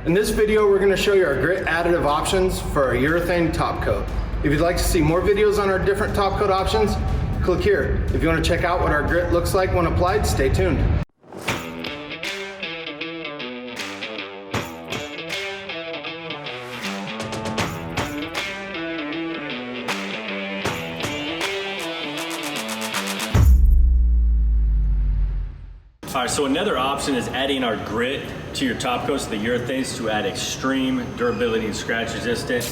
In this video, we're going to show you our grit additive options for our urethane top coat. If you'd like to see more videos on our different top coat options, click here. If you want to check out what our grit looks like when applied, stay tuned. All right, so another option is adding our grit to your top coats, the urethanes, to add extreme durability and scratch resistant.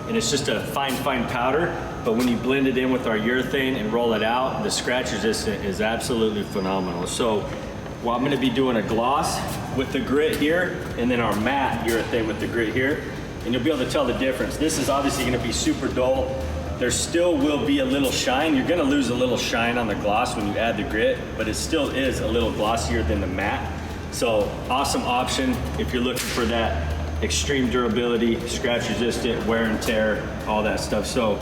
And it's just a fine powder, but when you blend it in with our urethane and roll it out, the scratch resistant is absolutely phenomenal. So well, I'm gonna be doing a gloss with the grit here, and then our matte urethane with the grit here, and you'll be able to tell the difference. This is obviously gonna be super dull. There still will be a little shine. You're gonna lose a little shine on the gloss when you add the grit, but it still is a little glossier than the matte. So awesome option if you're looking for that extreme durability, scratch resistant, wear and tear, all that stuff. So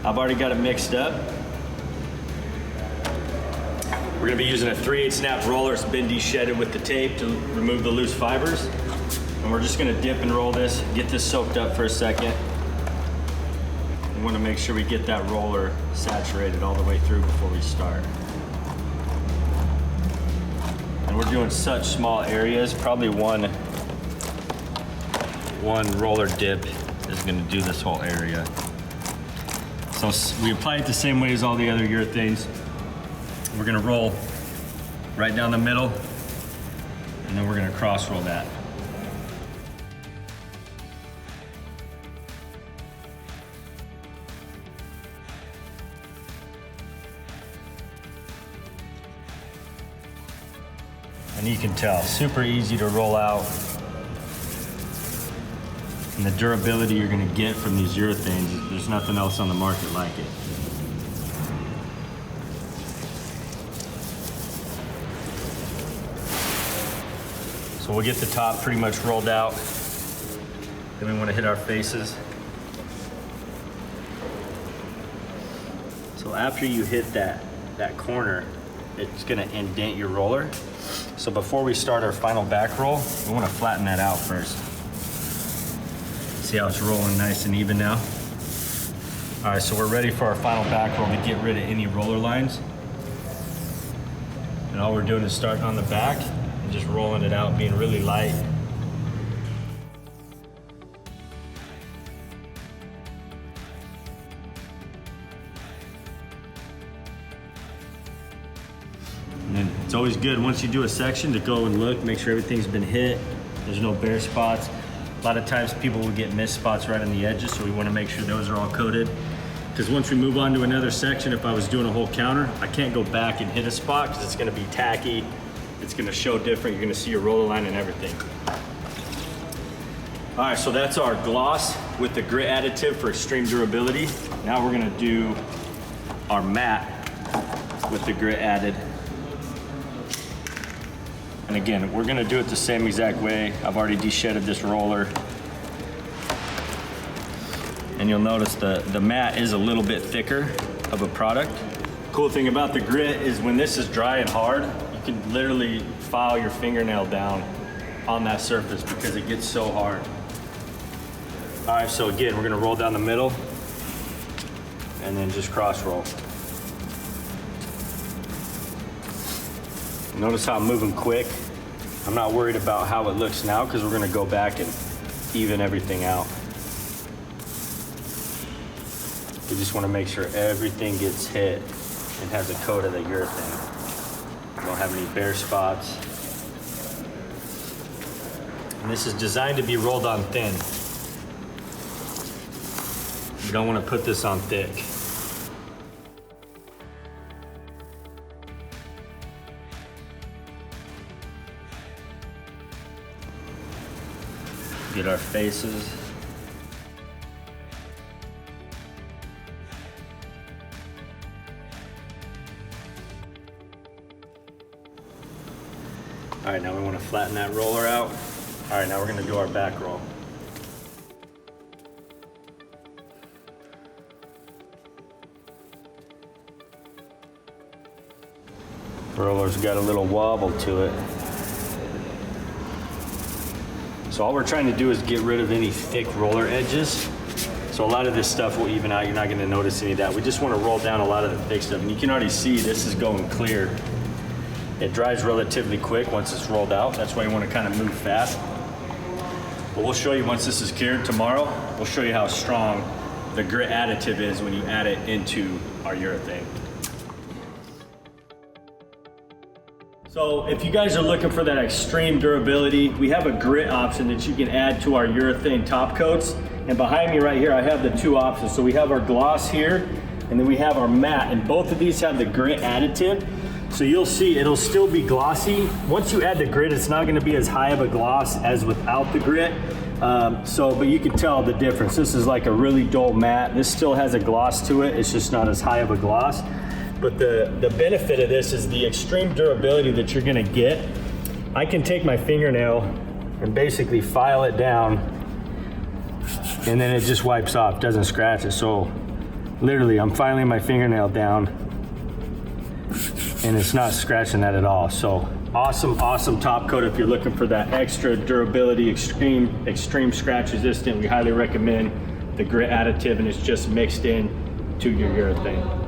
I've already got it mixed up. We're gonna be using a 3/8 snap roller. It's been de-shedded with the tape to remove the loose fibers. And we're just gonna dip and roll this, get this soaked up for a second. We want to make sure we get that roller saturated all the way through before we start. And we're doing such small areas, probably one roller dip is going to do this whole area. So we apply it the same way as all the other urethanes. We're going to roll right down the middle, and then we're going to cross roll that. And you can tell, super easy to roll out. And the durability you're gonna get from these urethanes, there's nothing else on the market like it. So we'll get the top pretty much rolled out. Then we wanna hit our faces. So after you hit that corner, it's gonna indent your roller. So before we start our final back roll, we want to flatten that out first. See how it's rolling nice and even now? All right, so we're ready for our final back roll to get rid of any roller lines. And all we're doing is starting on the back and just rolling it out, being really light. And it's always good once you do a section to go and look, make sure everything's been hit, there's no bare spots. A lot of times people will get missed spots right on the edges, so we want to make sure those are all coated. Because once we move on to another section, if I was doing a whole counter, I can't go back and hit a spot because it's going to be tacky, it's going to show different, you're going to see your roller line and everything. All right, so that's our gloss with the grit additive for extreme durability. Now we're going to do our matte with the grit added. And again, we're gonna do it the same exact way. I've already de-shedded this roller. And you'll notice the matte is a little bit thicker of a product. Cool thing about the grit is when this is dry and hard, you can literally file your fingernail down on that surface because it gets so hard. All right, so again, we're gonna roll down the middle and then just cross roll. Notice how I'm moving quick. I'm not worried about how it looks now because we're gonna go back and even everything out. We just wanna make sure everything gets hit and has a coat of the urethane. We don't have any bare spots. And this is designed to be rolled on thin. You don't wanna put this on thick. Get our faces. All right, now we want to flatten that roller out. All right, now we're going to do our back roll. Roller's got a little wobble to it. So all we're trying to do is get rid of any thick roller edges. So a lot of this stuff will even out. You're not going to notice any of that. We just want to roll down a lot of the thick stuff. And you can already see this is going clear. It dries relatively quick once it's rolled out. That's why you want to kind of move fast. But we'll show you once this is cured tomorrow. We'll show you how strong the grit additive is when you add it into our urethane. So if you guys are looking for that extreme durability, we have a grit option that you can add to our urethane top coats. And behind me right here, I have the two options. So we have our gloss here, and then we have our matte, and both of these have the grit additive. So you'll see it'll still be glossy. Once you add the grit, it's not gonna be as high of a gloss as without the grit. But you can tell the difference. This is like a really dull matte. This still has a gloss to it. It's just not as high of a gloss. But the benefit of this is the extreme durability that you're gonna get. I can take my fingernail and basically file it down, and then it just wipes off, doesn't scratch it. So literally I'm filing my fingernail down and it's not scratching that at all. So awesome top coat if you're looking for that extra durability, extreme scratch resistant. We highly recommend the grit additive, and it's just mixed in to your urethane.